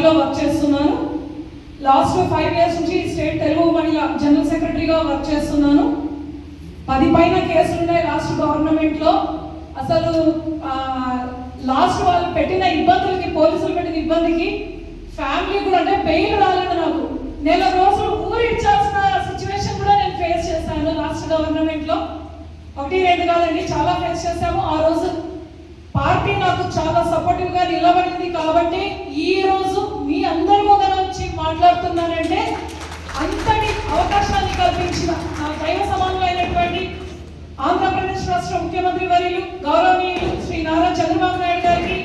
పార్టీలో వర్క్ చేస్తున్నాను. Last 5 years నుంచి స్టేట్ తెలుగు మహిళ జనరల్ సెక్రటరీగా వర్క్ చేస్తున్నాను. 10 పైన కేసులు ఉన్నాయి లాస్ట్ గవర్నమెంట్లో. అసలు లాస్ట్ వాళ్ళు పెట్టిన ఇబ్బందులకి, పోలీసులు పెట్టిన ఇబ్బందికి ఫ్యామిలీ కూడా అంటే బెయిల్ రాలేదు. నాకు నెల రోజులు ఊరు ఇచ్చాల్సిన సిచ్యువేషన్ కూడా నేను ఫేస్ చేశాను లాస్ట్ గవర్నమెంట్లో. 1-2 కాదండి, చాలా ఫేస్ చేశాము. ఆ రోజు పార్టీ నాకు చాలా సపోర్టివ్గా నిలబడింది కాబట్టి ఈ రోజు మీ అందరి ముందర వచ్చి మాట్లాడుతున్నానంటే అంతటి అవకాశాన్ని కల్పించిన నా దైవ సమానులైనటువంటి ఆంధ్రప్రదేశ్ రాష్ట్ర ముఖ్యమంత్రి వర్యులు గౌరవనీయులు శ్రీ నారా చంద్రబాబు నాయుడు గారికి,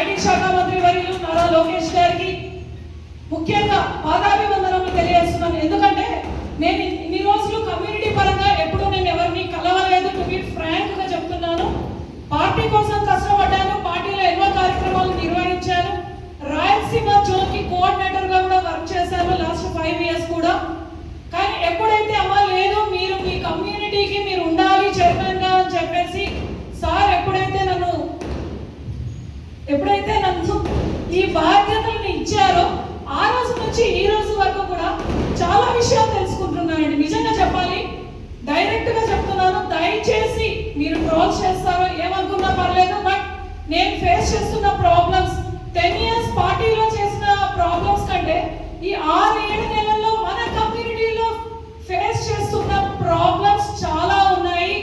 ఐటీ శాఖ మంత్రి వర్యులు నారా లోకేష్ గారికి ముఖ్యంగా పాదాభివందనలు తెలియజేస్తున్నాను. ఎందుకంటే నేను ఇన్ని రోజులు కమ్యూనిటీ పరంగా ఎప్పుడు నేను ఎవరిని కలవలేదు. టు బి ఫ్రాంక్ గా చెప్తున్నాను, పార్టీ కోసం కష్టపడ్డాను, పార్టీలో ఎన్నో కార్యక్రమాలు నిర్వహించాను. రాయలసీమ జోన్ కి కోఆర్డినేటర్ గా కూడా వర్క్ చేశాను లాస్ట్ 5 years కూడా. కానీ ఎప్పుడైతే అమ్మా లేదు మీరు మీ కమ్యూనిటీకి మీరు ఉండాలి చైర్మన్ గా అని చెప్పేసి సార్ ఎప్పుడైతే నన్ను ఈ బాధ్యతలను ఇచ్చారో ఆ రోజు నుంచి ఈ రోజు వరకు కూడా చాలా విషయాలు తెలుసుకుంటున్నానండి. నిజంగా చెప్పాలి, డైరెక్ట్ గా చెప్తున్నాను, దయచేసి మీరు ట్రోల్ చేస్తారో ఏమనుకున్నా పర్లేదు, బట్ నేను ఫేస్ చేస్తున్న ప్రాబ్లమ్స్ 10 years పార్టీలో చేసిన ప్రాబ్లమ్స్ కంటే ఈ 6-7 నెలల్లో మన కమ్యూనిటీలో ఫేస్ చేస్తున్న ప్రాబ్లమ్స్ చాలా ఉన్నాయి.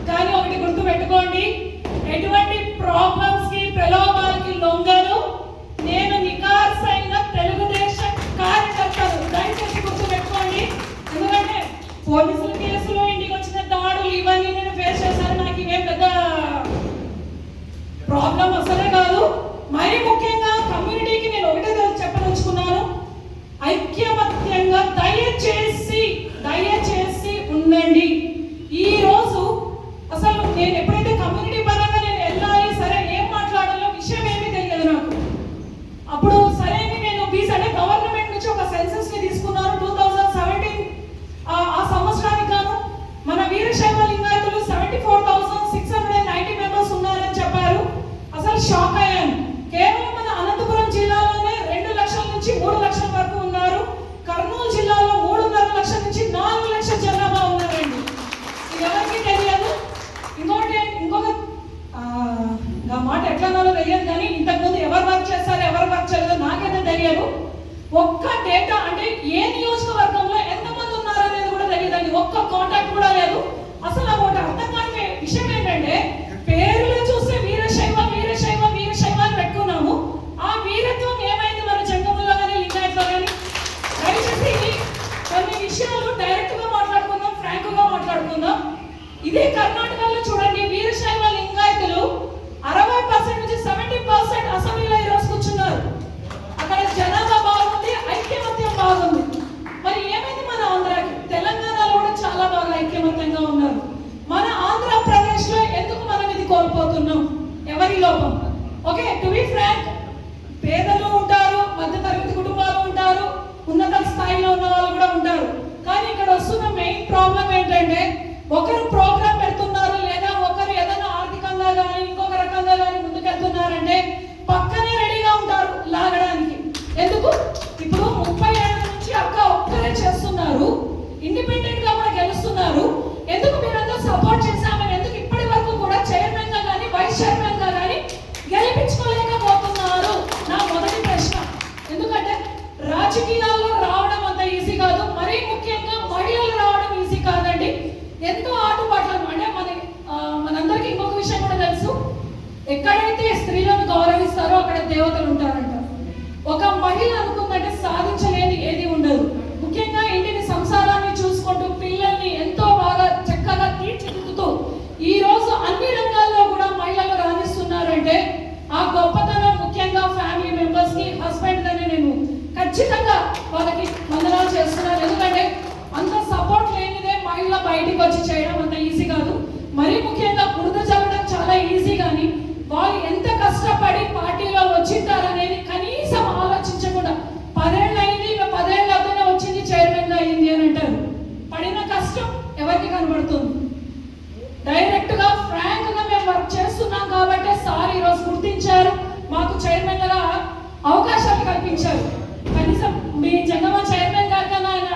కానీ ఒకటి గుర్తు పెట్టుకోండి, ఎటువంటి ప్రాబ్లమ్స్ కి ప్రలోభాలకి లొంగను. నేను నికార్సైన తెలుగుదేశం కార్యకర్తలు, దయచేసి గుర్తు పెట్టుకోండి. ఎందుకంటే పోలీసుల కేసులు, ఇంటికి వచ్చిన దాడులు ఇవన్నీ నేను ఫేస్ చేశాను. నాకు ఇవేం పెద్ద ప్రాబ్లం అసలే కాదు. మరి ముఖ్యంగా కమ్యూనిటీకి నేను ఒకటే చెప్పదలుచుకున్నాను, ఐక్యమత్యంగా దయచేసి ఉండండి. ఈ రోజు అసలు నేను ఎప్పుడైతే కమ్యూనిటీ పరంగా నేను వెళ్ళాలి, సరే ఏం మాట్లాడాలో విషయం ఏమీ తెలియదు నాకు. అప్పుడు సరే నేను అంటే గవర్నమెంట్ నుంచి ఒక సెన్సస్ ని తీసుకున్నాను 2017. ఆ సంవత్సరానికి గాను మన వీరశైవ లింగాయతులు 74,690 మెంబర్స్ ఉన్నారని చెప్పారు. అసలు షాక్ అయ్యాను. కేవలం మన అనంతపురం జిల్లాలోనే 2 లక్షల నుంచి 3 లక్షల వరకు ఉన్నారు. కర్నూలు జిల్లాలో 3.5 లక్షల నుంచి 4 లక్షల జనాభా ఉన్నారండి. ఇది ఎవరికి తెలియదు. ఇంకొక మాట ఎట్లన్నారో తెలియదు, కానీ ఇంతకుముందు ఎవరు వర్క్ చేస్తారో ఎవరు వర్క్ చేయలేదో నాకైతే తెలియదు. ఒక్క డేటా అంటే ఏ నియోజకవర్గంలో ఎంతమంది ఉన్నారనేది కూడా తెలియదండి. ఒక్క కాంటాక్ట్ కూడా లేదు. అసలు ఒకటి అర్థం కాని విషయం ఏంటంటే పేర్లు చూస్తే వీరశైవ అని పెట్టుకున్నాము. ఆ వీరత్వం ఏమైంది మన జంగముల్లో కానీ లింగాయత్లో కానీ? దయచేసి కొన్ని విషయాలు డైరెక్ట్ గా మాట్లాడుకుందాం, ఫ్రాంక్ గా మాట్లాడుకుందాం. ఇదే కర్ణాటకలో చూడండి, వీరశైవ లింగాయతులు 60% నుంచి 70% అసెంబ్లీలో ఈరోజు కూర్చున్నారు. అక్కడ జనాభా బాగుంది, ఐక్యమత్యం బాగుంది. మరి ఏమైంది మన ఆంధ్రాకి? తెలంగాణలో కూడా చాలా బాగా ఐక్యమత్యంగా ఉన్నారు. మన ఆంధ్రప్రదేశ్ లో ఎందుకు మనం ఇది కోల్పోతున్నాం? ఎవరి లోపం? ఓకే, టు బి ఫ్రాంక్, పేదలు ఉంటారు, మధ్యతరగతి కుటుంబాలు ఉంటారు, ఉన్నత స్థాయిలో ఉన్న వాళ్ళు కూడా ఉంటారు. కానీ ఇక్కడ వస్తున్న మెయిన్ ప్రాబ్లం ఏంటంటే ఒకరు ప్రోగ్రామ్ పెడుతున్నారు, లేదా ఒకరు ఏదైనా ఆర్థికంగా కానీ ఇంకొక రకంగా కానీ ముందుకెళ్తున్నారంటే పక్కనే రెడీగా ఉంటారు లాగడానికి. ఎందుకు? ఇప్పుడు 30 ఏళ్ల నుంచి అక్క ఒక్కరే చేస్తున్నారు, ఇండిపెండెంట్ గా కూడా గెలుస్తున్నారు. ఎందుకు మీరంతా సపోర్ట్ చేశామని ఎందుకు ఇప్పటి వరకు కూడా చైర్మన్ గా కానీ వైస్ చైర్మన్ గా కానీ గెలిపించుకోలేకపోతున్నారు? నా మొదటి ప్రశ్న. ఎందుకంటే రాజకీయాల్లో రావడం అంత ఈజీ కాదు, మరీ ముఖ్యంగా మహిళలు రావడం ఈజీ కాదండి. ఎంతో ఆటుపాట్లను అంటే మనందరికీ ఇంకొక విషయం కూడా తెలుసు, ఎక్కడైతే స్త్రీలను గౌరవిస్తారో అక్కడ దేవతలు ఉంటారంట. ఒక మహిళ అనుకుందంటే సాధించలేని ఏది ఉండదు. ముఖ్యంగా ఇంటిని, సంసారాన్ని చూసుకుంటూ పిల్లల్ని ఎంతో బాగా చక్కగా తీర్చిదిద్దుతూ ఈ రోజు అన్ని రంగాల్లో కూడా మహిళలు రాణిస్తున్నారంటే ఆ గొప్పతనం ముఖ్యంగా ఫ్యామిలీ మెంబర్స్ కి, హస్బెండ్ గానే నేను ఖచ్చితంగా వాళ్ళకి వందనాలు చేస్తున్నాను. ఎందుకంటే అంత సపోర్ట్ లేనిదే మహిళ బయటికి వచ్చి చేయడం అంత ఈజీ కాదు. మరీ ముఖ్యంగా బురద చల్లడం చాలా ఈజీ, కానీ వాళ్ళు ఎంత కష్టపడి పార్టీలో వచ్చింటారనేది కనీసం ఆలోచించకుండా 10 ఏళ్ళు అయింది, 10 ఏళ్ళతోనే వచ్చింది చైర్మన్ గా అయింది అని అంటారు. పడిన కష్టం ఎవరికి కనబడుతుంది? డైరెక్ట్ గా ఫ్రాంక్ గా మేము వర్క్ చేస్తున్నాం కాబట్టి సార్ ఈరోజు గుర్తించారు, మాకు చైర్మన్ గా అవకాశాలు కల్పించారు. ఇచ్చారు. కనీసం మీ జంగమ చైర్మన్ గారు కన్నా ఆయన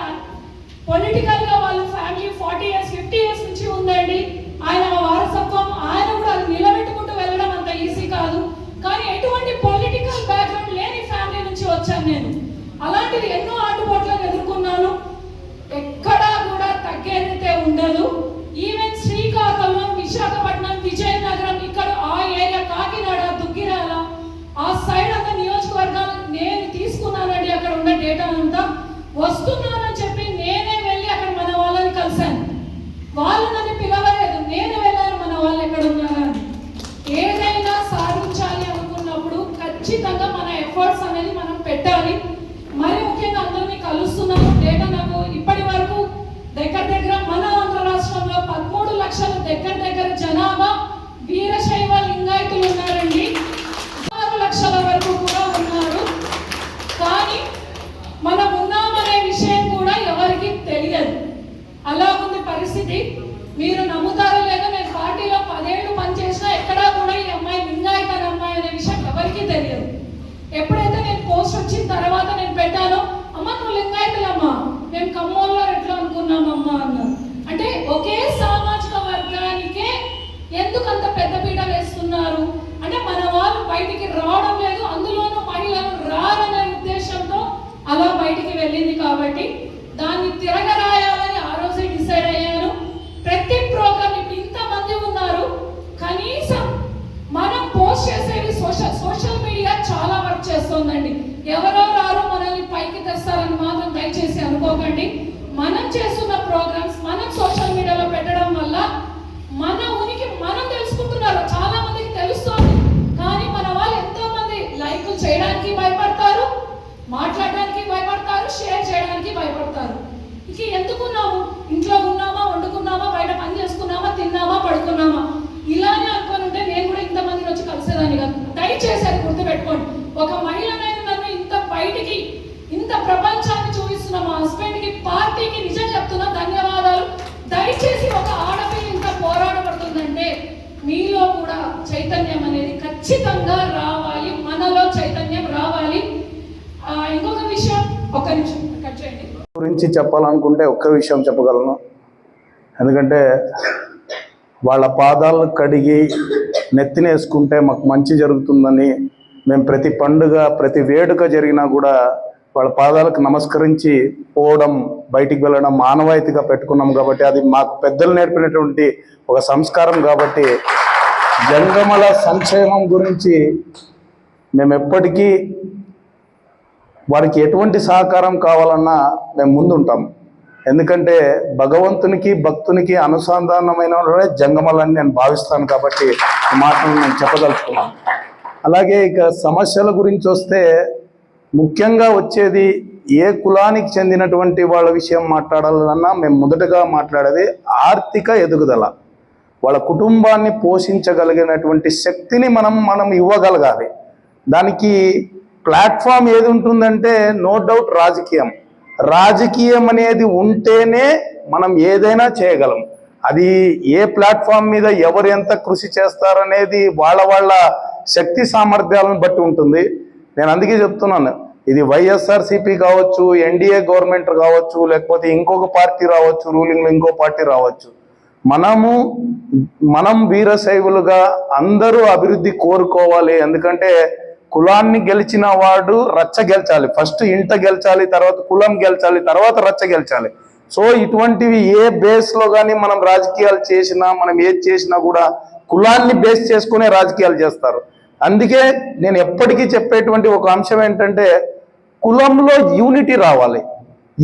పొలిటికల్ గా వాళ్ళ ఫ్యామిలీ 40 years 50 years నుంచి ఉందండి. ఆయన వారసత్వం ఆయన కూడా అది నిలబెట్టుకుంటూ వెళ్ళడం అంత ఈజీ కాదు. కానీ ఎటువంటి పొలిటికల్ బ్యాక్గ్రౌండ్ లేని ఫ్యామిలీ నుంచి వచ్చాను నేను. అలాంటిది ఎన్నో ఆటుపోట్లను ఎదుర్కొన్నాను. ఎక్కడా కూడా తగ్గేదైతే ఉండదు. ఈవెన్ శ్రీకాకుళం, విశాఖపట్నం, విజయనగరం, ఇక్కడ ఆ ఏరియా, కాకినాడ, దుగ్గిరాల, ఆ సైడ్ అంతా నియోజకవర్గాలు నేను తీసుకున్నానండి. అక్కడ ఉన్న డేటా అంతా వస్తున్నానని చెప్పి నేనే వెళ్ళి అక్కడ మన వాళ్ళని కలిశాను. వాళ్ళు నన్ను పిలవలేదు, నేను వెళ్ళాను మన వాళ్ళు ఎక్కడ ఉన్నారని. ఏదైనా సాధించాలి అనుకున్నప్పుడు ఖచ్చితంగా మన ఎఫర్ట్స్ అనేది మనం పెట్టాలి. మరి ముఖ్యంగా అందరినీ కలుస్తున్నాను. డేటా నాకు ఇప్పటి వరకు దగ్గర మన ఆంధ్ర రాష్ట్రంలో 13 లక్షల దగ్గర జనాభా వీరశైవ లింగాయతులు ఉన్నారండి. 6 లక్షల వరకు కూడా ఉన్నారు. కానీ మనం ఉన్నామనే విషయం కూడా ఎవరికి తెలియదు. అలా ఉంది పరిస్థితి. మీరు నమ్ముతారో లేదో, నేను పార్టీలో 10 ఏళ్ళు పనిచేసినా ఎక్కడా కూడా ఈ అమ్మాయి లింగాయత అమ్మాయి అనే విషయం ఎవరికి తెలియదు. ఎప్పుడైతే నేను పోస్ట్ వచ్చిన తర్వాత నేను పెట్టానో, అమ్మ నువ్వు లింగాయతులమ్మా, మేము ఖమ్మంలో ఎట్లా అనుకున్నామమ్మా అన్నారు. అంటే ఒకే సామాజిక వర్గానికే ఎందుకు అంత పెద్ద పీట వేస్తున్నారు అంటే మన వాళ్ళు బయటికి రావడం లేదు, అందులోనూ మహిళలు రారనే ఉద్దేశంతో అలా బయటికి వెళ్ళింది. కాబట్టి దాన్ని తిరగరాయాలని ఆ రోజే డిసైడ్ అయ్యాను. ప్రతి ప్రోగ్రామ్ ఇప్పుడు ఇంతమంది ఉన్నారు, కనీసం మనం పోస్ట్ చేసేవి సోషల్ మీడియా చాలా వర్క్ చేస్తుందండి. ఎవరో రారు మనల్ని పైకి తెస్తారని మాత్రం దయచేసి అనుకోకండి. మనం చేస్తున్న ప్రోగ్రామ్స్ మనం సోషల్ మీడియాలో పెట్టడం వల్ల మన ఉనికి మనం తెలుసుకుంటున్నారు. చాలా మందికి తెలుస్తుంది. కానీ మన వాళ్ళు ఎంతో మంది లైకులు చేయడానికి భయపడతారు, మాట్లాడడానికి భయపడతారు, షేర్ చేయడానికి భయపడతారు. ఇక ఎందుకున్నాము? ఇంట్లో ఉన్నామా, వండుకున్నామా, బయట పని చేసుకున్నామా, తిన్నామా, పడుకున్నామా, ఇలానే అనుకొని ఉంటే నేను కూడా ఇంతమందిని వచ్చి కలిసేదాన్ని కాదు. దయచేసి అది గుర్తుపెట్టుకోండి. ఒక మహిళనైనా నన్ను ఇంత బయటికి ఇంత ప్రపంచాన్ని చూపిస్తున్న మా హస్బెండ్కి, పార్టీకి నిజం చెప్తున్నా ధన్యవాదాలు. దయచేసి ఒక ఆడపిల్ల ఇంత పోరాడబడుతుందంటే మీలో కూడా చైతన్యం అనేది ఖచ్చితంగా రావాలి. మనలో చైతన్యం రావాలి. ఇంకొక విషయం, ఒక్క నిమిషం కట్ చేయండి. గురించి చెప్పాలనుకుంటే ఒక్క విషయం చెప్పగలను. ఎందుకంటే వాళ్ళ పాదాలు కడిగి నెత్తినేసుకుంటే మాకు మంచి జరుగుతుందని మేము ప్రతి పండుగ, ప్రతి వేడుక జరిగినా కూడా వాళ్ళ పాదాలకు నమస్కరించి పోవడం, బయటికి వెళ్ళడం మానవాయితీగా పెట్టుకున్నాం. కాబట్టి అది మాకు పెద్దలు నేర్పినటువంటి ఒక సంస్కారం. కాబట్టి జంగమల సంక్షేమం గురించి మేము ఎప్పటికీ వారికి ఎటువంటి సహకారం కావాలన్నా మేము ముందుంటాం. ఎందుకంటే భగవంతునికి భక్తునికి అనుసంధానమైన జంగమలని నేను భావిస్తాను. కాబట్టి ఈ మాటలు నేను చెప్పదలుచుకున్నాను. అలాగే ఇక సమస్యల గురించి వస్తే ముఖ్యంగా వచ్చేది ఏ కులానికి చెందినటువంటి వాళ్ళ విషయం మాట్లాడాలన్నా మేము మొదటగా మాట్లాడేది ఆర్థిక ఎదుగుదల. వాళ్ళ కుటుంబాన్ని పోషించగలిగినటువంటి శక్తిని మనం ఇవ్వగలగాలి. దానికి ప్లాట్ఫామ్ ఏది ఉంటుందంటే నో డౌట్ రాజకీయం అనేది ఉంటేనే మనం ఏదైనా చేయగలం. అది ఏ ప్లాట్ఫామ్ మీద ఎవరు ఎంత కృషి చేస్తారనేది వాళ్ళ శక్తి సామర్థ్యాలను బట్టి ఉంటుంది. నేను అందుకే చెప్తున్నాను, ఇది వైఎస్ఆర్సీపీ కావచ్చు, ఎన్డీఏ గవర్నమెంట్ కావచ్చు, లేకపోతే ఇంకొక పార్టీ రావచ్చు, రూలింగ్లో ఇంకో పార్టీ రావచ్చు, మనం వీరశైవులుగా అందరూ అభివృద్ధి కోరుకోవాలి. ఎందుకంటే కులాన్ని గెలిచిన వాడు రచ్చ గెలిచాలి. ఫస్ట్ ఇంట గెలిచాలి, తర్వాత కులం గెలిచాలి, తర్వాత రచ్చ గెలిచాలి. సో ఇటువంటివి ఏ బేస్లో కానీ మనం రాజకీయాలు చేసినా, మనం ఏది చేసినా కూడా కులాన్ని బేస్ చేసుకునే రాజకీయాలు చేస్తారు. అందుకే నేను ఎప్పటికీ చెప్పేటువంటి ఒక అంశం ఏంటంటే కులంలో యూనిటీ రావాలి,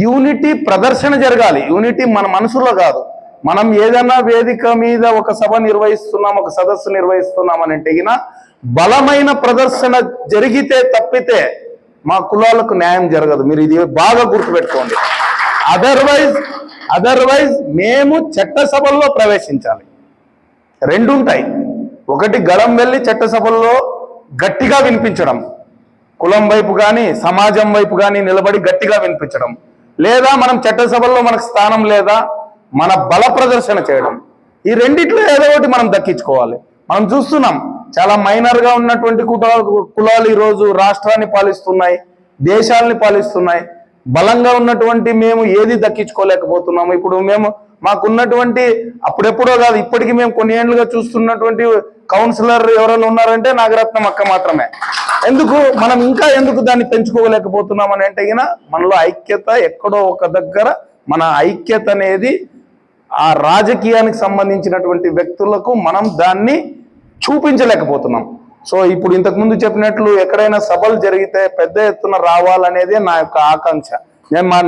యూనిటీ ప్రదర్శన జరగాలి. యూనిటీ మన మనసులో కాదు. మనం ఏదైనా వేదిక మీద ఒక సభ నిర్వహిస్తున్నాం, ఒక సదస్సు నిర్వహిస్తున్నాం అని అంటే బలమైన ప్రదర్శన జరిగితే తప్పితే మా కులాలకు న్యాయం జరగదు. మీరు ఇది బాగా గుర్తుపెట్టుకోండి. అదర్వైజ్ మేము చట్టసభల్లో ప్రవేశించాలి. రెండు ఉంటాయి. ఒకటి గళం వెళ్ళి చట్టసభల్లో గట్టిగా వినిపించడం, కులం వైపు కానీ సమాజం వైపు కానీ నిలబడి గట్టిగా వినిపించడం, లేదా మనం చట్టసభల్లో మనకు స్థానం లేదా మన బల ప్రదర్శన చేయడం. ఈ రెండిట్లో ఏదో ఒకటి మనం దక్కించుకోవాలి. మనం చూస్తున్నాం చాలా మైనర్గా ఉన్నటువంటి కులాలు ఈరోజు రాష్ట్రాన్ని పాలిస్తున్నాయి. దేశాలని పాలిస్తున్నాయి. బలంగా ఉన్నటువంటి మేము ఏది దక్కించుకోలేకపోతున్నాము. ఇప్పుడు మేము మాకున్నటువంటి అప్పుడెప్పుడో కాదు, ఇప్పటికీ మేము కొన్ని ఏళ్ళుగా చూస్తున్నటువంటి కౌన్సిలర్ ఎవరైనా ఉన్నారంటే నాగరత్నం అక్క మాత్రమే. ఎందుకు మనం ఇంకా ఎందుకు దాన్ని పెంచుకోలేకపోతున్నాం అని అంటే మనలో ఐక్యత ఎక్కడో ఒక దగ్గర, మన ఐక్యత అనేది ఆ రాజకీయానికి సంబంధించినటువంటి వ్యక్తులకు మనం దాన్ని చూపించలేకపోతున్నాం. సో ఇప్పుడు ఇంతకుముందు చెప్పినట్లు ఎక్కడైనా సభలు జరిగితే పెద్ద ఎత్తున రావాలనేదే నా యొక్క ఆకాంక్ష.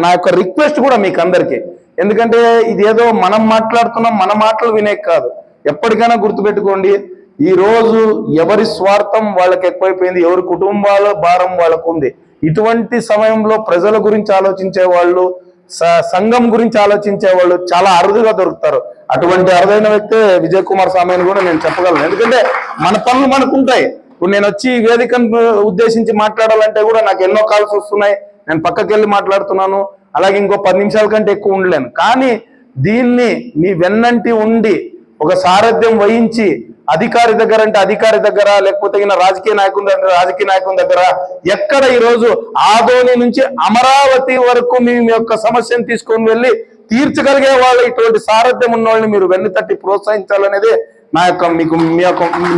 నా యొక్క రిక్వెస్ట్ కూడా మీకు అందరికీ. ఎందుకంటే ఇదేదో మనం మాట్లాడుతున్నాం, మన మాటలు వినే కాదు. ఎప్పటికైనా గుర్తుపెట్టుకోండి, ఈ రోజు ఎవరి స్వార్థం వాళ్ళకి ఎక్కువైపోయింది, ఎవరి కుటుంబాల భారం వాళ్ళకు ఉంది. ఇటువంటి సమయంలో ప్రజల గురించి ఆలోచించే వాళ్ళు, సంఘం గురించి ఆలోచించే వాళ్ళు చాలా అరుదుగా దొరుకుతారు. అటువంటి అరుదైన వ్యక్తే విజయ్ కుమార్ స్వామి అని కూడా నేను చెప్పగలను. ఎందుకంటే మన పనులు మనకు ఉంటాయి. ఇప్పుడు నేను వచ్చి వేదికను ఉద్దేశించి మాట్లాడాలంటే కూడా నాకు ఎన్నో కాల్స్ వస్తున్నాయి, నేను పక్కకి వెళ్ళి మాట్లాడుతున్నాను. అలాగే ఇంకో 10 నిమిషాల కంటే ఎక్కువ ఉండలేను. కానీ దీన్ని మీ వెన్నంటి ఉండి ఒక సారథ్యం వహించి అధికారి దగ్గర అంటే అధికారి దగ్గర, లేకపోతే రాజకీయ నాయకుని దగ్గర ఎక్కడ ఈరోజు ఆదోని నుంచి అమరావతి వరకు మీ యొక్క సమస్యను తీసుకొని వెళ్ళి తీర్చగలిగే వాళ్ళు ఇటువంటి సారథ్యం ఉన్న వాళ్ళని మీరు వెన్ను తట్టి ప్రోత్సహించాలనేది నా యొక్క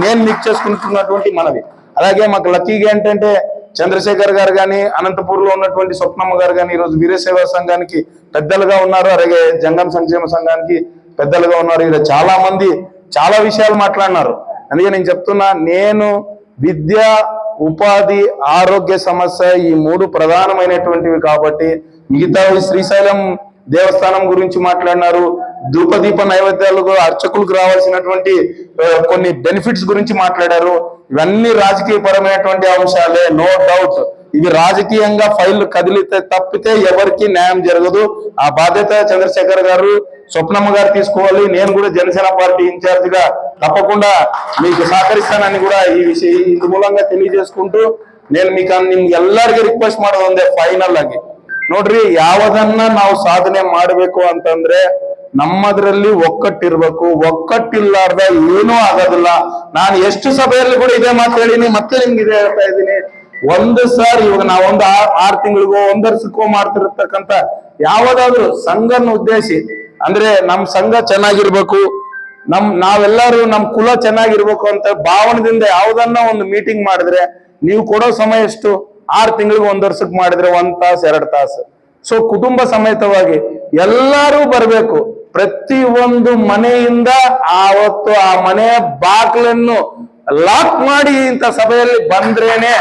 నేను మీకు చేసుకుంటున్నటువంటి మనవి. అలాగే మాకు లక్కీగా ఏంటంటే చంద్రశేఖర్ గారు కానీ, అనంతపూర్లో ఉన్నటువంటి స్వప్నమ్మ గారు కానీ ఈరోజు వీరసేవా సంఘానికి పెద్దలుగా ఉన్నారు. అలాగే జంగం సంక్షేమ సంఘానికి పెద్దలుగా ఉన్నారు. ఇలా చాలా మంది చాలా విషయాలు మాట్లాడినారు. అందుకే నేను చెప్తున్నా, నేను విద్య, ఉపాధి, ఆరోగ్య సమస్య ఈ 3 ప్రధానమైనటువంటివి కాబట్టి మిగతా శ్రీశైలం దేవస్థానం గురించి మాట్లాడినారు, ధూపదీప నైవేద్యాలకు అర్చకులకు రావాల్సినటువంటి కొన్ని బెనిఫిట్స్ గురించి మాట్లాడారు. ఇవన్నీ రాజకీయ పరమైనటువంటి అంశాలే, నో డౌట్. ఇవి రాజకీయంగా ఫైళ్లు కదిలితే తప్పితే ఎవరికి న్యాయం జరగదు. ఆ బాధ్యత చంద్రశేఖర్ గారు, స్వప్నమ్మ గారు తీసుకోవాలి. నేను కూడా జనసేన పార్టీ ఇన్ఛార్జ్ గా తప్పకుండా మీకు సహకరిస్తానని కూడా ఈ విషయం ఇందు మూలంగా తెలియజేసుకుంటూ నేను ನಿಮ್ಗೆ ಎಲ್ಲರಿಗೂ ರಿಕ್ವೆಸ್ಟ್ ಮಾಡೋದು ಫೈನಲ್ ಆಗಿ ನೋಡ್ರಿ, ಯಾವದನ್ನ ನಾವು ಸಾಧನೆ ಮಾಡಬೇಕು ಅಂತಂದ್ರೆ ನಮ್ಮದ್ರಲ್ಲಿ ಒಕ್ಕಟ್ಟಿರ್ಬೇಕು. ಒಕ್ಕಟ್ಟಿಲ್ಲಾರ್ದ ಏನೂ ಆಗೋದಿಲ್ಲ. ನಾನು ಎಷ್ಟು ಸಭೆಯಲ್ಲಿ ಕೂಡ ಇದೇ ಮಾತು ಹೇಳಿನಿ, ಮತ್ತೆ ನಿಮ್ಗೆ ಇದೇ ಹೇಳ್ತಾ ಇದ್ದೀನಿ. ಒಂದು ಸಾರಿ ಇವಾಗ ನಾವೊಂದು 6 ತಿಂಗಳಿಗೋ 1 ವರ್ಷಕ್ಕೋ ಮಾಡ್ತಿರ್ತಕ್ಕಂಥ ಯಾವ್ದಾದ್ರು ಸಂಘನ ಉದ್ದೇಶಿ ಅಂದ್ರೆ ನಮ್ ಸಂಘ ಚೆನ್ನಾಗಿರ್ಬೇಕು, ನಾವೆಲ್ಲರೂ ನಮ್ ಕುಲ ಚೆನ್ನಾಗಿರ್ಬೇಕು ಅಂತ ಭಾವನದಿಂದ ಯಾವ್ದನ್ನ ಒಂದು ಮೀಟಿಂಗ್ ಮಾಡಿದ್ರೆ ನೀವು ಕೊಡೋ ಸಮಯ ಎಷ್ಟು? 6 ತಿಂಗಳಿಗೆ 1 ವರ್ಷಕ್ಕೆ ಮಾಡಿದ್ರೆ 1 ತಾಸು 2 ತಾಸು. ಸೊ ಕುಟುಂಬ ಸಮೇತವಾಗಿ ಎಲ್ಲರೂ ಬರ್ಬೇಕು. ಪ್ರತಿ ಒಂದು ಮನೆಯಿಂದ ಆವತ್ತು ಆ ಮನೆಯ ಬಾಗಿಲನ್ನು ಲಾಕ್ ಮಾಡಿ ಇಂಥ ಸಭೆಯಲ್ಲಿ ಬಂದ್ರೇನೆ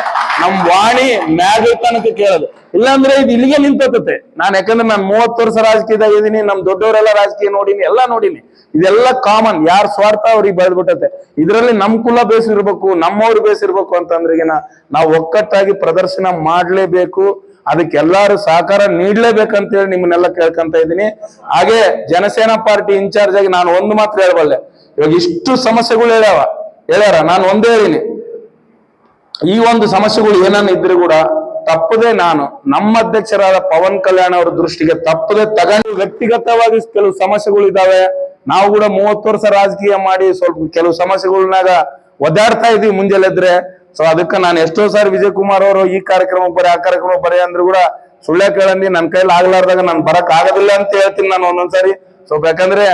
ನಮ್ ವಾಣಿ ಮ್ಯಾಗ ತನಕ ಕೇಳೋದು. ಇಲ್ಲಾಂದ್ರೆ ಇದು ಇಲ್ಲಿಗೆ ನಿಂತೋತತೆ. ಯಾಕಂದ್ರೆ ನಾನು 30 ವರ್ಷ ರಾಜಕೀಯದಾಗ ಇದೀನಿ, ನಮ್ ದೊಡ್ಡವರೆಲ್ಲ ರಾಜಕೀಯ ನೋಡಿನಿ, ಎಲ್ಲ ನೋಡಿನಿ. ಇದೆಲ್ಲ ಕಾಮನ್, ಯಾರ ಸ್ವಾರ್ಥ ಅವ್ರಿಗೆ ಬೆಳೆದ್ಬಿಟ್ಟತೆ. ಇದರಲ್ಲಿ ನಮ್ ಕುಲ ಬೇಸಿರ್ಬೇಕು, ನಮ್ಮವ್ರು ಬೇಸಿರ್ಬೇಕು ಅಂತಂದ್ರೆ ನಾವು ಒಕ್ಕಟ್ಟಾಗಿ ಪ್ರದರ್ಶನ ಮಾಡ್ಲೇಬೇಕು. ಅದಕ್ಕೆಲ್ಲಾರು ಸಹಕಾರ ನೀಡ್ಲೇಬೇಕಂತ ಹೇಳಿ ನಿಮ್ಮನ್ನೆಲ್ಲ ಕೇಳ್ಕೊಂತ ಇದ್ದೀನಿ. ಹಾಗೆ ಜನಸೇನಾ ಪಾರ್ಟಿ ಇನ್ಚಾರ್ಜ್ ಆಗಿ ನಾನು ಒಂದು ಮಾತ್ರ ಹೇಳಬಲ್ಲೆ. ಇವಾಗ ಇಷ್ಟು ಸಮಸ್ಯೆಗಳು ಹೇಳ್ಯಾರ, ನಾನು ಒಂದೇ ಹೇಳಿನಿ, ಈ ಒಂದು ಸಮಸ್ಯೆಗಳು ಏನನ್ನ ಇದ್ರು ಕೂಡ ತಪ್ಪದೆ ನಾನು ನಮ್ಮ ಅಧ್ಯಕ್ಷರಾದ ಪವನ್ ಕಲ್ಯಾಣ್ ಅವರ ದೃಷ್ಟಿಗೆ ತಪ್ಪದೆ ತಗೊಂಡು ವ್ಯಕ್ತಿಗತವಾಗಿ ಕೆಲವು ಸಮಸ್ಯೆಗಳು ಇದಾವೆ. ನಾವು ಕೂಡ 30 ವರ್ಷ ರಾಜಕೀಯ ಮಾಡಿ ಸ್ವಲ್ಪ ಕೆಲವು ಸಮಸ್ಯೆಗಳನ್ನಾಗ ಒದ್ದಾಡ್ತಾ ಇದೀವಿ ಮುಂಜಾನೆದ್ರೆ. ಸೊ ಅದಕ್ಕೆ ನಾನು ಎಷ್ಟೋ ಸಾರಿ ವಿಜಯ್ ಕುಮಾರ್ ಅವರು ಈ ಕಾರ್ಯಕ್ರಮಕ್ಕೆ ಬರೀ ಆ ಕಾರ್ಯಕ್ರಮಕ್ಕೆ ಬರೀ ಅಂದ್ರು ಕೂಡ ಸುಳ್ಳೆ ಕೇಳಂದಿ ನನ್ನ ಕೈಲಿ ಆಗ್ಲಾರ್ದಾಗ ನಾನು ಬರಕ್ ಆಗೋದಿಲ್ಲ ಅಂತ ಹೇಳ್ತೀನಿ ನಾನು ಒಂದೊಂದ್ಸಾರಿ. ಸೊ ಯಾಕಂದ್ರೆ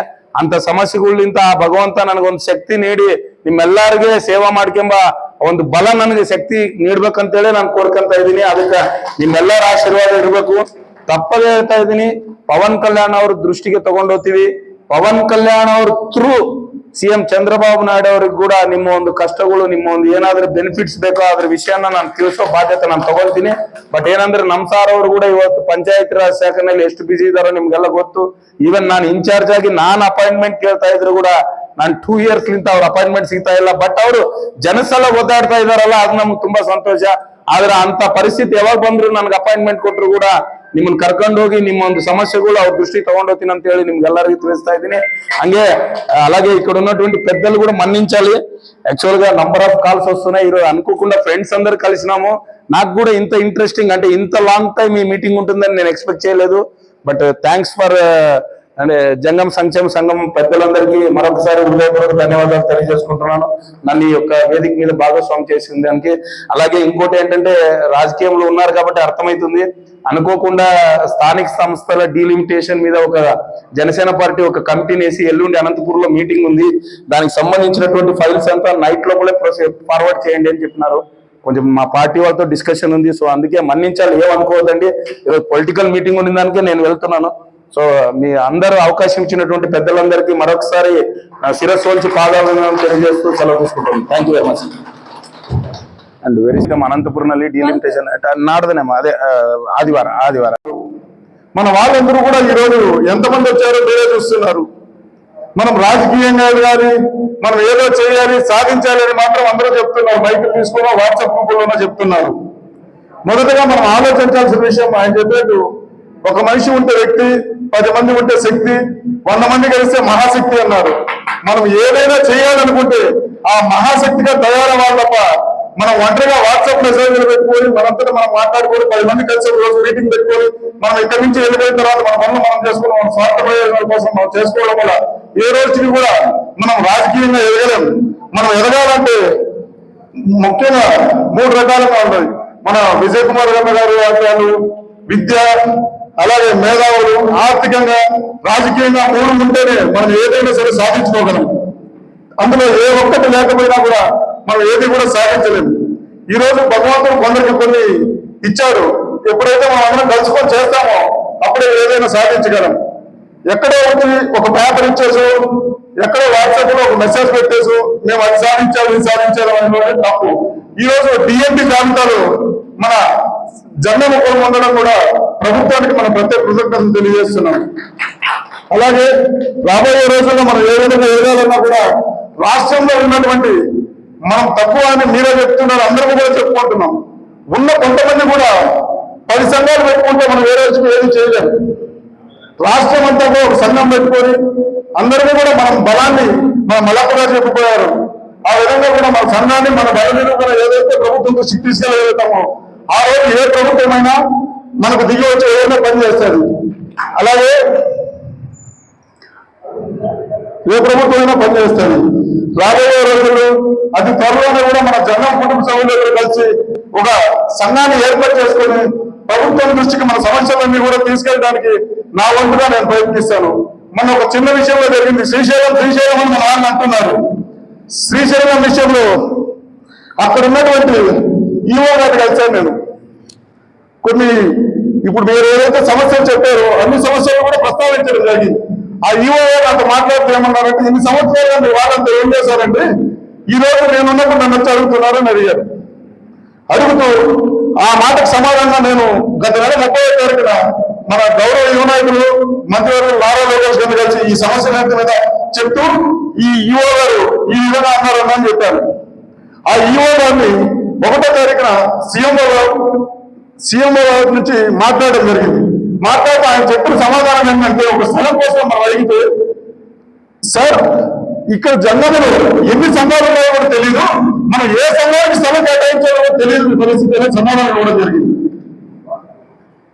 ಅಂತ ಸಮಸ್ಯೆಗಳಿಂದ ಭಗವಂತ ನನಗೊಂದು ಶಕ್ತಿ ನೀಡಿ ನಿಮ್ಮೆಲ್ಲರಿಗೆ ಸೇವಾ ಮಾಡ್ಕೊಂಬ ಒಂದು ಬಲ ನನಗೆ ಶಕ್ತಿ ನೀಡ್ಬೇಕಂತೇಳಿ ನಾನು ಕೋರ್ಕೊಂತ ಇದ್ದೀನಿ. ಅದಕ್ಕೆ ನಿಮ್ಮೆಲ್ಲರ ಆಶೀರ್ವಾದ ಇರ್ಬೇಕು. ತಪ್ಪದೇ ಹೇಳ್ತಾ ಇದ್ದೀನಿ, ಪವನ್ ಕಲ್ಯಾಣ್ ಅವ್ರ ದೃಷ್ಟಿಗೆ ತಗೊಂಡೋಗ್ತೀವಿ. ಪವನ್ ಕಲ್ಯಾಣ್ ಅವ್ರ ಥ್ರೂ CM ಚಂದ್ರಬಾಬು ನಾಯ್ಡು ಅವ್ರಿಗೆ ಕೂಡ ನಿಮ್ಮ ಒಂದು ಕಷ್ಟಗಳು, ನಿಮ್ಮ ಒಂದು ಏನಾದ್ರೂ ಬೆನಿಫಿಟ್ಸ್ ಬೇಕೋ ಅದ್ರ ವಿಷಯನ ನಾನು ತಿಳಿಸೋ ಬಾಧ್ಯತೆ ನಾನು ತಗೊಳ್ತೀನಿ. ಬಟ್ ಏನಂದ್ರೆ ನಮ್ ಸಾರ್ ಅವರು ಕೂಡ ಇವತ್ತು ಪಂಚಾಯತ್ ರಾಜ್ ಶಾಖೆನಲ್ಲಿ ಎಷ್ಟು ಬಿಸಿ ಇದಾರೋ ನಿಮ್ಗೆಲ್ಲ ಗೊತ್ತು. ಈವನ್ ನಾನು ಇನ್ಚಾರ್ಜ್ ಆಗಿ ನಾನು ಅಪಾಯಿಂಟ್ಮೆಂಟ್ ಕೇಳ್ತಾ ಇದ್ರು ಕೂಡ ನಾನು 2 years ನಿಂತ ಅವ್ರ ಅಪಾಯಿಂಟ್ಮೆಂಟ್ ಸಿಗ್ತಾ ಇಲ್ಲ. ಬಟ್ ಅವರು ಜನಸಲ ಓದಾಡ್ತಾ ಇದಾರಲ್ಲ, ಅದು ನಮ್ಗೆ ತುಂಬಾ ಸಂತೋಷ. ಆದ್ರೆ ಅಂತ ಪರಿಸ್ಥಿತಿ ಯಾವಾಗ ಬಂದ್ರು ನನ್ಗೆ ಅಪಾಯಿಂಟ್ಮೆಂಟ್ ಕೊಟ್ಟರು ಕೂಡ ನಿಮ್ಮನ್ನ ಕರ್ಕೊಂಡು ಹೋಗಿ ನಿಮ್ಮ ಒಂದು ಸಮಸ್ಯೆಗಳು ಅವ್ರ దృష్టి తಗೊಂడోತೀನಿ ಅಂತ ಹೇಳಿ నిమ్ಗೆಲ್ಲరికీ ತಿಳಿಸ್ತಾ ಇದ್ದೀನಿ. హంగే అలాగే ఇక్కడ ఉన్నటువంటి పెద్దలు కూడా మన్నించాలి. యాక్చువల్ గా నంబర్ ఆఫ్ కాల్స్ వస్తున్నాయి. ఈరోజు అనుకోకుండా ఫ్రెండ్స్ అందరు కలిసినాము. నాకు కూడా ఇంత ఇంట్రెస్టింగ్ అంటే ఇంత లాంగ్ టైం ఈ మీటింగ్ ఉంటుందని నేను ఎక్స్పెక్ట్ చేయలేదు. బట్ థ్యాంక్స్ ఫర్ అంటే జంగం సంక్షేమ సంఘం పెద్దలందరికీ మరొకసారి హృదయపూర్వక ధన్యవాదాలు తెలియజేసుకుంటున్నాను, నన్ను ఈ యొక్క వేదిక మీద భాగస్వామి చేసిన దానికి. అలాగే ఇంకోటి ఏంటంటే, రాజకీయంలో ఉన్నారు కాబట్టి అర్థమవుతుంది, అనుకోకుండా స్థానిక సంస్థల డీలిమిటేషన్ మీద ఒక జనసేన పార్టీ ఒక కమిటీని వేసి ఎల్లుండి అనంతపూర్లో మీటింగ్ ఉంది, దానికి సంబంధించినటువంటి ఫైల్స్ అంతా నైట్ లోపలే ఫార్వర్డ్ చేయండి అని చెప్పినారు. కొంచెం మా పార్టీ వాళ్ళతో డిస్కషన్ ఉంది, సో అందుకే మన్నించాలి, ఏమనుకోవద్దండి. ఈరోజు పొలిటికల్ మీటింగ్ ఉన్న దానికే నేను వెళ్తున్నాను. సో మీ అందరూ అవకాశం ఇచ్చినటువంటి పెద్దలందరికీ మరొకసారి శిరస్సు వంచి పాదాలను తెలియజేస్తూ సెలవు తీసుకుంటాను. Thank you very much. And very అనంతపురంలో డీలిమిటేషన్ నాడదనేమో అదే ఆదివారం మన వాళ్ళందరూ కూడా ఈరోజు ఎంతమంది వచ్చారో మీరే చూస్తున్నారు. మనం రాజకీయంగా ఎదగాలి, మనం ఏదో చేయాలి, సాధించాలి అని మాత్రం అందరూ చెప్తున్నారు. మైకులు తీసుకున్నా, వాట్సాప్ గ్రూపుల్లోనే చెప్తున్నారు. మొదటగా మనం ఆలోచించాల్సిన విషయం, ఆయన చెప్పేట్టు ఒక మనిషి ఉంటే వ్యక్తి, 10 మంది ఉంటే శక్తి, 100 మంది కలిస్తే మహాశక్తి అన్నారు. మనం ఏదైనా చేయాలనుకుంటే ఆ మహాశక్తిగా తయారవ్వాలి తప్ప మనం ఒంటరిగా వాట్సాప్ మెసేజ్లు పెట్టుకొని మనంతటా మనం మాట్లాడుకొని 10 మంది కలిసి రోజు మీటింగ్ పెట్టుకొని మనం ఇక్కడి నుంచి వెళ్ళిపోయిన తర్వాత మన పనులు మనం చేసుకుని మన స్వార్థ ప్రయోజనాల కోసం మనం చేసుకోవడం వల్ల ఏ రోజుకి కూడా మనం రాజకీయంగా ఎదగలేము. మనం ఎదగాలంటే ముఖ్యంగా 3 రకాలుగా ఉంటుంది. మన విజయ్ కుమార్ గారి ఆశయాలు, విద్య, అలాగే మేధావులు, ఆర్థికంగా, రాజకీయంగా 3 ఉంటేనే మనం ఏదైనా సరే సాధించుకోగలం. అందులో ఏ ఒక్కటి లేకపోయినా కూడా మనం ఏది కూడా సాధించలేము. ఈ రోజు భగవంతుడు కొందరికి కొన్ని ఇచ్చాడు. ఎప్పుడైతే మనం అందరం కలుసుకొని చేస్తామో అప్పుడే ఏదైనా సాధించగలం. ఎక్కడో వచ్చి ఒక పేపర్ ఇచ్చేసు, ఎక్కడో వాట్సాప్ లో ఒక మెసేజ్ పెట్టేసు మేము అది సాధించాలి ఇది సాధించాలి అనేది తప్పు. ఈ రోజు డిఎంపీ జాబితాలో మన జన్మ పొందడం కూడా ప్రభుత్వానికి మనం ప్రత్యేక కృతజ్ఞతలు తెలియజేస్తున్నాం. అలాగే రాబోయే రోజుల్లో మనం ఏ విధంగా ఎదగాలన్నా కూడా రాష్ట్రంలో ఉన్నటువంటి మనం తక్కువ అని మీరే చెప్తున్నారు, అందరూ కూడా చెప్పుకుంటున్నాం. ఉన్న కొంతమంది కూడా 10 సంఘాలు పెట్టుకుంటే మనం ఏ రోజుకి ఏది చేయలేము. రాష్ట్రం అంతా కూడా ఒక సంఘం పెట్టుకొని అందరికీ కూడా మనం బలాన్ని మన మలపగా చెప్పిపోయారు. ఆ విధంగా కూడా మన సంఘాన్ని మన బల నిరూపణ ఏదైతే ప్రభుత్వం దృష్టికి తీసుకెళ్ళగలుగుతామో ఆ రోజు ఏ ప్రభుత్వమైనా మనకు దిగి వచ్చి ఏదైనా పని చేస్తుంది. అలాగే ఏ ప్రభుత్వమైనా పనిచేస్తుంది. రాబోయే రోజుల్లో అతి త్వరలోనే కూడా మన జనం కుటుంబ సభ్యులు కలిసి ఒక సంఘాన్ని ఏర్పాటు చేసుకుని ప్రభుత్వం దృష్టికి మన సమస్యలన్నీ కూడా తీసుకెళ్ళడానికి నా వంతుగా నేను ప్రయత్నిస్తాను. మన ఒక చిన్న విషయంలో జరిగింది, శ్రీశైలం అని మన వాళ్ళు అంటున్నారు. శ్రీశైలం విషయంలో అక్కడ ఉన్నటువంటి ఈవో గారికి కలిసాను నేను. కొన్ని ఇప్పుడు మీరు ఏదైతే సమస్యలు చెప్పారో అన్ని సమస్యలు కూడా ప్రస్తావించడం జరిగింది. ఆ ఈవో గారు అంత మాట్లాడుతూ ఏమన్నారంటే, ఇన్ని సంవత్సరాలు మీ వాళ్ళంతా ఏం చేశారంటే ఈ రోజు నేనున్నప్పుడు నన్ను వచ్చి అడుగుతున్నారని అడిగారు. అడుగుతూ ఆ మాటకు సమాధానంగా నేను గత నెల 31వ తారీఖున మన గౌరవ యువ నాయకులు మంత్రివర్గం నారా లోకేష్ గారిని కలిసి ఈ సమస్య మీద చెప్తూ ఈ ఈవో గారు ఈ విధంగా అన్నారని చెప్పారు. ఆ ఈవో గారిని 1వ తారీఖున సీఎంఓ నుంచి మాట్లాడడం జరిగింది. మాట్లాడుతూ ఆయన చెప్పిన సమాధానం ఏంటంటే, ఒక స్థలం కోసం మనం అడిగితే, సార్ ఇక్కడ జంగంలో ఎన్ని సంఘాలు ఉన్నాయో కూడా తెలియదు, మనం ఏ సంఘానికి స్థలం కేటాయించాలో తెలియదు పరిస్థితి అనే సమాధానం ఇవ్వడం జరిగింది.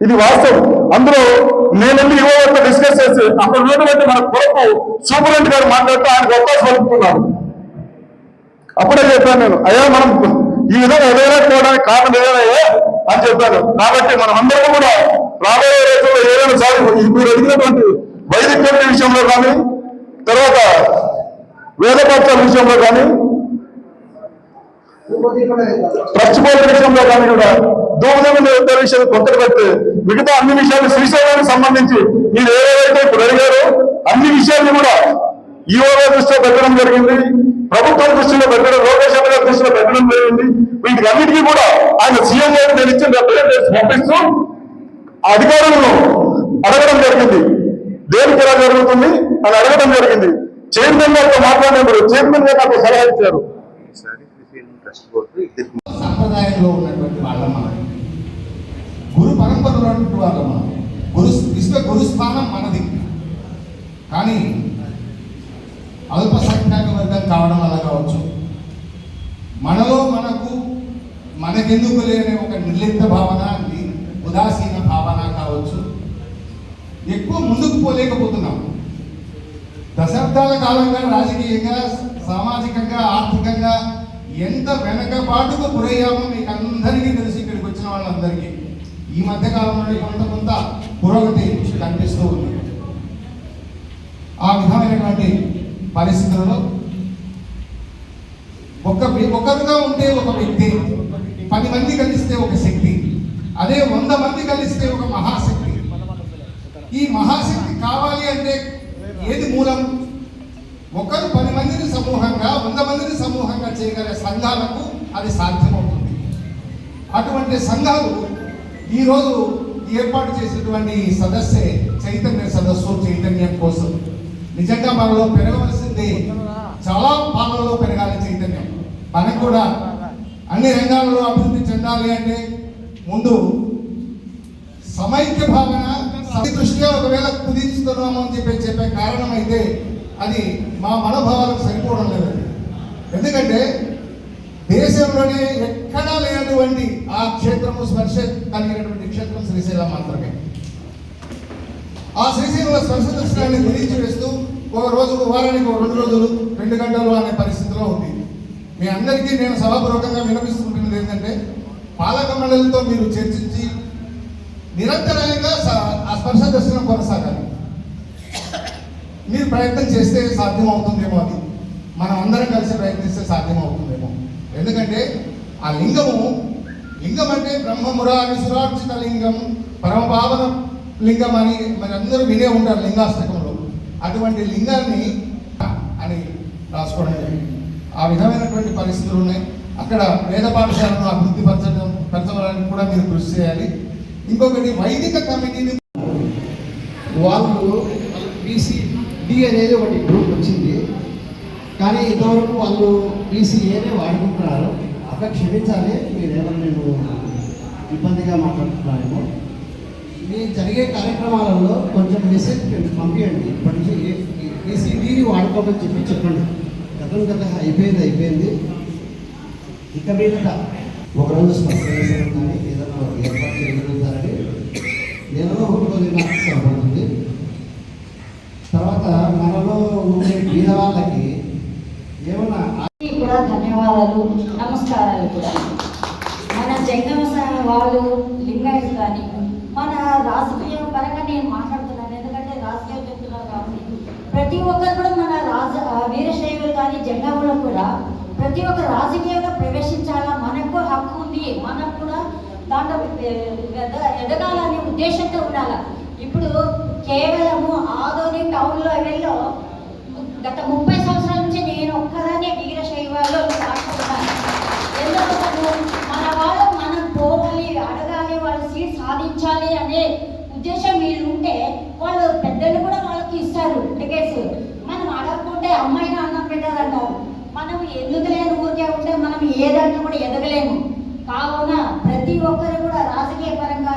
ఇది వాస్తవం. అందులో నేనండి యువత డిస్కస్ చేసి అక్కడ ఉన్నటువంటి మన కొరకు సూపరింటెండెంట్ గారు మాట్లాడుతూ ఆయనకు అవకాశం కలుపుకున్నారు. అప్పుడే చెప్పాను నేను, అయ్యా మనం ఈ విధంగా ఎదగలేకపోవడానికి కారణం ఏదైనా అని చెప్పాను. కాబట్టి మనం అందరం కూడా రాబోయే రోజుల్లో ఏదైనా సాధి మీరు అడిగినటువంటి వైదిక విషయంలో కానీ, తర్వాత వేదపత్రాల విషయంలో కానీ, ప్రతిపోల విషయంలో కానీ కూడా దూరమైన విషయాలు కొత్తగా పెట్టి మిగతా అన్ని విషయాలు శ్రీశైలానికి సంబంధించి మీరు ఏదైతే ఇప్పుడు అడిగారో అన్ని విషయాన్ని కూడా ఈఓ దృష్టిలో పెట్టడం జరిగింది, ప్రభుత్వం దృష్టిలో పెట్టడం, లోకేష్ గారి దృష్టిలో పెట్టడం జరిగింది. వీటికి అన్నిటికీ కూడా ఆయన సీఎం గారు నేను ఇచ్చిన రిప్రజెంటేషన్ పంపిస్తూ అధికారులను అడగడం జరిగింది. దేనికి ఎలా జరుగుతుంది అని అడగడం జరిగింది. చైర్మన్ గారితో మాట్లాడినప్పుడు చైర్మన్ గారు నాకు సలహా ఇచ్చారు. సంప్రదాయంలో ఉన్నటువంటి వాళ్ళం మనం, గురు పరంపరలో ఉన్నటువంటి వాళ్ళం మనం, గురు స్థానం మనది. కానీ అల్పసంఖ్యాక వర్గం కావడం వల్ల కావచ్చు, మనలో మనకెందుకు లేని ఒక నిర్లిప్త భావన, ఉదాసీన భావన కావచ్చు, ఎక్కువ ముందుకు పోలేకపోతున్నాం. దశాబ్దాల కాలంగా రాజకీయంగా, సామాజికంగా, ఆర్థికంగా ఎంత వెనకబాటుకు గురయ్యామో మీకు అందరికీ తెలిసి ఇక్కడికి వచ్చిన వాళ్ళందరికీ ఈ మధ్య కాలంలో కొంత పురోగతి కనిపిస్తూ ఉంది. ఆ విధమైనటువంటి పరిస్థితుల్లో ఒకరుగా ఉంటే ఒక వ్యక్తి, 10 మంది కలిస్తే ఒక శక్తి, అదే 100 మంది కలిస్తే ఒక మహాశక్తి. ఈ మహాశక్తి కావాలి అంటే ఏది మూలం? ఒకరు 10 మందిని సమూహంగా, 100 మందిని సమూహంగా చేయగలిగే సంఘాలకు అది సాధ్యమవుతుంది. అటువంటి సంఘాలు ఈరోజు ఏర్పాటు చేసినటువంటి సదస్సే చైతన్య సదస్సు. చైతన్యం కోసం నిజంగా మనలో పెరగవలసింది చాలా పాలనలో పెరగాలి చైతన్యం. మనకు కూడా అన్ని రంగాల్లో అభివృద్ధి చెందాలి అంటే ముందు సమైక్య భావన దృష్ట్యా ఒకవేళ కుదించుతున్నాము అని చెప్పే కారణం అయితే అది మా మనోభావాలకు సరిపోవడం లేదండి. ఎందుకంటే దేశంలోనే ఎక్కడా లేనటువంటి ఆ క్షేత్రము స్పర్శ కలిగినటువంటి క్షేత్రం శ్రీశైలం మాత్రమే. ఆ శ్రీశైలం స్పర్శ దర్శనాన్ని గురించి వేస్తూ ఒక రోజు, వారానికి 2 రోజులు 2 గంటలు అనే పరిస్థితిలో ఉంది. మీ అందరికీ నేను సభాపూర్వకంగా వినిపిస్తుంటున్నది ఏంటంటే పాలక మండలితో మీరు చర్చించి నిరంతరంగా ఆ స్పర్శ దర్శనం కొనసాగాలి. మీరు ప్రయత్నం చేస్తే సాధ్యం అవుతుందేమో, అది మనం అందరం కలిసి ప్రయత్నిస్తే సాధ్యం అవుతుందేమో. ఎందుకంటే ఆ లింగం అంటే బ్రహ్మమురారి సురార్చిత లింగం, పరమపావన లింగం అని మరి అందరూ వినే ఉంటారు లింగాష్టకంలో. అటువంటి లింగాన్ని అని రాసుకోవడం జరిగింది. ఆ విధమైనటువంటి పరిస్థితులు ఉన్నాయి. అక్కడ వేద పాఠశాలను అభివృద్ధి పరచడానికి కూడా మీరు కృషి చేయాలి. ఇంకొకటి వైదిక కమిటీని వాళ్ళు బీసీడీ అనేది ఒకటి గ్రూప్ వచ్చింది, కానీ ఇంతవరకు వాళ్ళు బీసీఏనే వాడుకుంటున్నారు. అక్కడ క్షమించాలి, మీరేమో నేను ఇబ్బందిగా మాట్లాడుతున్నానేమో. మీ జరిగే కార్యక్రమాలలో కొంచెం మెసేజ్ పంపించండి. ఇప్పటి నుంచి బీసీడీని వాడుకోమని చెప్పండి. గతం అయిపోయింది. ఇక మీదట ఒకరోజు స్పష్టం కానీ ఏదైనా ఏర్పాటు చేయగలుగుతారని నేను నాకు సరిపడుతుంది. తర్వాత మనలో ఉండే బీద వాళ్ళకి ఏమన్నా కూడా ధన్యవాదాలు, నమస్కారాలు కూడా. మన జంగమ వాళ్ళు లింగాయత్ కానీ మన రాజకీయ పరంగా నేను మాట్లాడుతున్నాను, ఎందుకంటే రాజకీయం చెప్తున్నారు కాబట్టి ప్రతి ఒక్కరు కూడా మన వీరశైవులు కానీ జంగములు కూడా ప్రతి ఒక్క రాజకీయంగా ప్రవేశించాలా. మనకు హక్కు ఉంది, మనకు కూడా దాంట్లో ఎదగాలనే ఉద్దేశంతో ఉండాలి. ఇప్పుడు కేవలము ఆదోని టౌన్లో వెళ్ళో గత 30 సంవత్సరాల నుంచి నేను ఒక్కదానే వీరశైవాల్లో పాల్గొన్నాను. ఎందుకంటే మన వాళ్ళు మనం పోవాలి, అడగాలి, వాళ్ళు సీట్ సాధించాలి అనే ఉద్దేశం వీళ్ళు ఉంటే వాళ్ళు పెద్దలు కూడా వాళ్ళకి ఇస్తారు టికెట్స్. మనం అడగకుంటే అమ్మాయిని అన్నం పెట్టారంటారు. మనం ఎందుకు లేని ఊరికే ఉంటే మనం ఏ దాంట్లో కూడా ఎదగలేము. కావున ప్రతి ఒక్కరు కూడా రాజకీయ పరంగా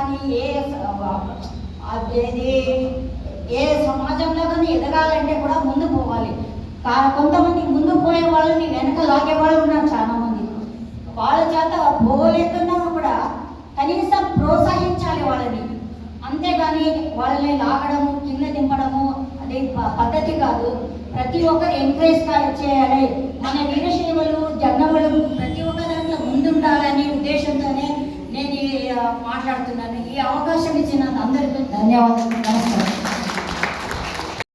ఏ సమాజంలో కానీ ఎదగాలంటే కూడా ముందు పోవాలి. కొంతమంది ముందు పోయే వాళ్ళని వెనక లాగే వాళ్ళు ఉన్నారు చాలా మంది. వాళ్ళ చేత పోలేకున్నా కూడా కనీసం ప్రోత్సహించాలి వాళ్ళని, అంతేగాని వాళ్ళని లాగడము, కింద దింపడము అది పద్ధతి కాదు. ప్రతి ఒక్కరు ఎంకరేజ్ చేయాలి. మన వీరశైవులు జంగములు ప్రతి ఒక్క దాంట్లో ముందుండాలనే ఉద్దేశంతోనే నేను మాట్లాడుతున్నాను. ఈ అవకాశం ఇచ్చిన అందరికీ ధన్యవాదాలు, నమస్కారం.